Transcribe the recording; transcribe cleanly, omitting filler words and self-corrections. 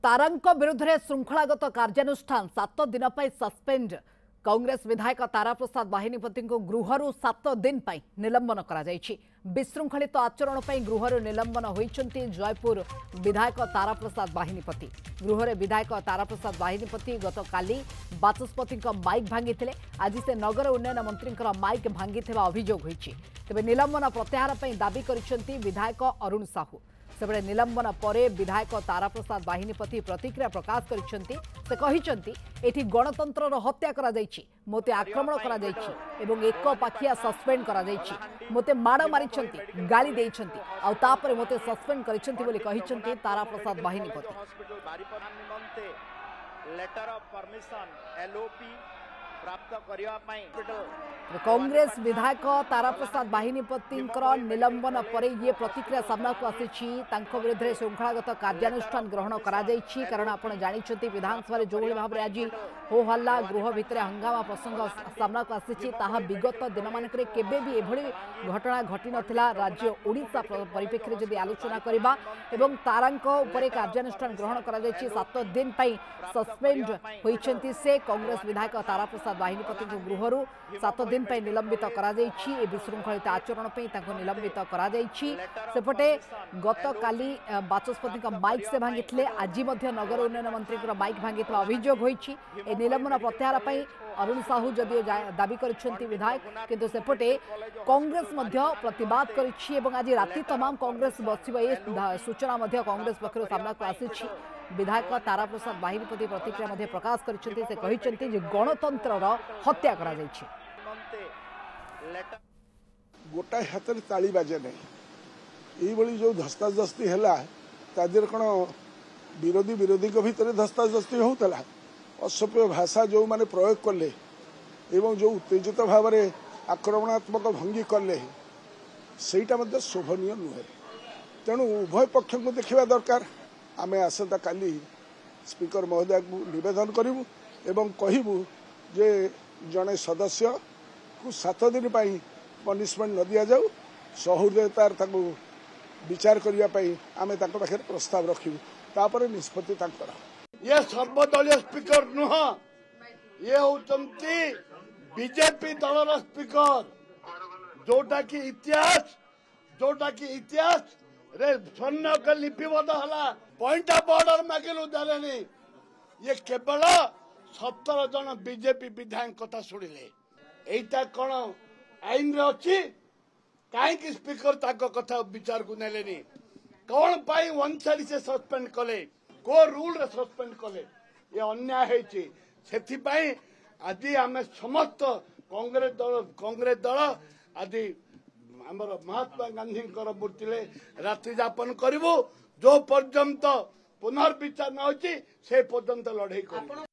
तारांक विरुद्ध में श्रृंखलागत कार्यानुष्ठान 7 दिन पर सस्पेंड। कांग्रेस विधायक तारा प्रसाद बाहिनीपति गृहरु 7 दिन पर निलंबन करा जायछि। विशृंखलित आचरण पर गृहरु निलंबन होइछन्ति जयपुर विधायक तारा प्रसाद बाहिनीपति। गृहरे विधायक तारा प्रसाद बाहिनीपति गत काली बाचस्पति माइक भांगी। आज से नगर उन्नयन मंत्री माइक भांगी अभियोग होइछि। तेबे निलंबन प्रत्याहार पर दाबी करिसेंति विधायक अरुण साहू। सेबळे निलंबन परे विधायक तारा प्रसाद बाहिनीपति प्रतिक्रिया प्रकाश करिसेंति। से कहिसेंति एठी गणतंत्रर हत्या करा जायछि, मोते आक्रमण करा जायछि एवं एक पाखिया सस्पेंड करा जायछि। मोते माड़ मारिसेंति, गाली देइसेंति आ तापरे मोते सस्पेंड करिसेंति बोली कहिसेंति Tara Prasad Bahinipati. Letter of permission LOP प्राप्त करिया पई कांग्रेस विधायक तारा प्रसाद बाहिनीपति निलंबन पर ये प्रतिक्रिया सामना को आसी विरुद्ध में श्रृंखलागत कार्यानुष्ठान ग्रहण करा जायछि। कारण आप जानी विधानसभा जो भाव में आज हो हल्ला गृह भितर हंगामा प्रसंग सामना को आसी विगत दिन मानक केबे भी एभली घटना घटी नथिला। राज्य ओडिशा परिप्रेक्षी जदि आलोचना करबा एवं तारांक उपरे कार्यानुष्ठान ग्रहण करा जायछि। 7 दिन पई सस्पेंड होइछन्ति से कांग्रेस विधायक तारा प्रसाद बाहिनीपति गृहरु 7 दिन पर निलंबित करा जायछि। ए विशृंखलित आचरण पे ताको निलंबित करा जायछि। सेपटे गत काली बाचस्पति माइक से भांगी। आज नगर उन्नयन मंत्री माइक भांगी अभियोग होइछि। ए निलंबन प्रत्याहार पे अरुण साहू जदियो दाबी करिसेंति विधायक, किंतु सेपटे कांग्रेस मध्य प्रतिवाद करिछि एवं आज राति तमाम कांग्रेस बसिबा ए सूचना मध्य कांग्रेस पक्षरु सामना को आसीछि। विधायक तारा प्रसाद बाहिनीपति प्रतिक्रिया मध्य प्रकाश करिसेंति। से कहिसेंति जे गणतंत्रर हत्या करा जायछि। गोटाए हाथ में ताली बाजे नहीं। ये जो धस्ताधस्ती है तादेर कौन विरोधी विरोधी भितर धस्ताधस्ती होता असभ्य भाषा जो माने प्रयोग कले एवं जो उत्तेजित भाव में आक्रमणात्मक भंगी कले सेटा शोभनीय नुहे। तेणु उभय पक्ष को देखा दरकार। आम आसंता काली स्पीकर महोदय को निवेदन करूँ एवं कहबू जे जड़े सदस्य को 7 दिन पनिशमेंट न दि जाऊ, सहृदयतार विचार करने आम पाखे प्रस्ताव रखू तापर निष्पत्ति। ये सर्वदलीय स्पीकर नुह, ये होती बीजेपी दलर स्पीकर जोटा कि इतिहास रे स्वर्ण के लिपिबद्ध है। पॉइंट ऑफ ऑर्डर मागिलु देलेनी। ये केवल 17 जन बीजेपी विधायक कथा शुणिले। एटा कौन आईन रे अच्छी कहीं स्पीकर ताको कथा विचार को नेलेनी। कौन पाई वन साइड से सस्पेंड कले, को रूल रे सस्पेंड कले, ये अन्याय है। से आज आम समस्त कांग्रेस दल आज आमर महात्मा गांधी मूर्ति रात्रि जापन करूँ। जो पर्यंत पुनर्विचार न हो से पर्यंत लड़े कर।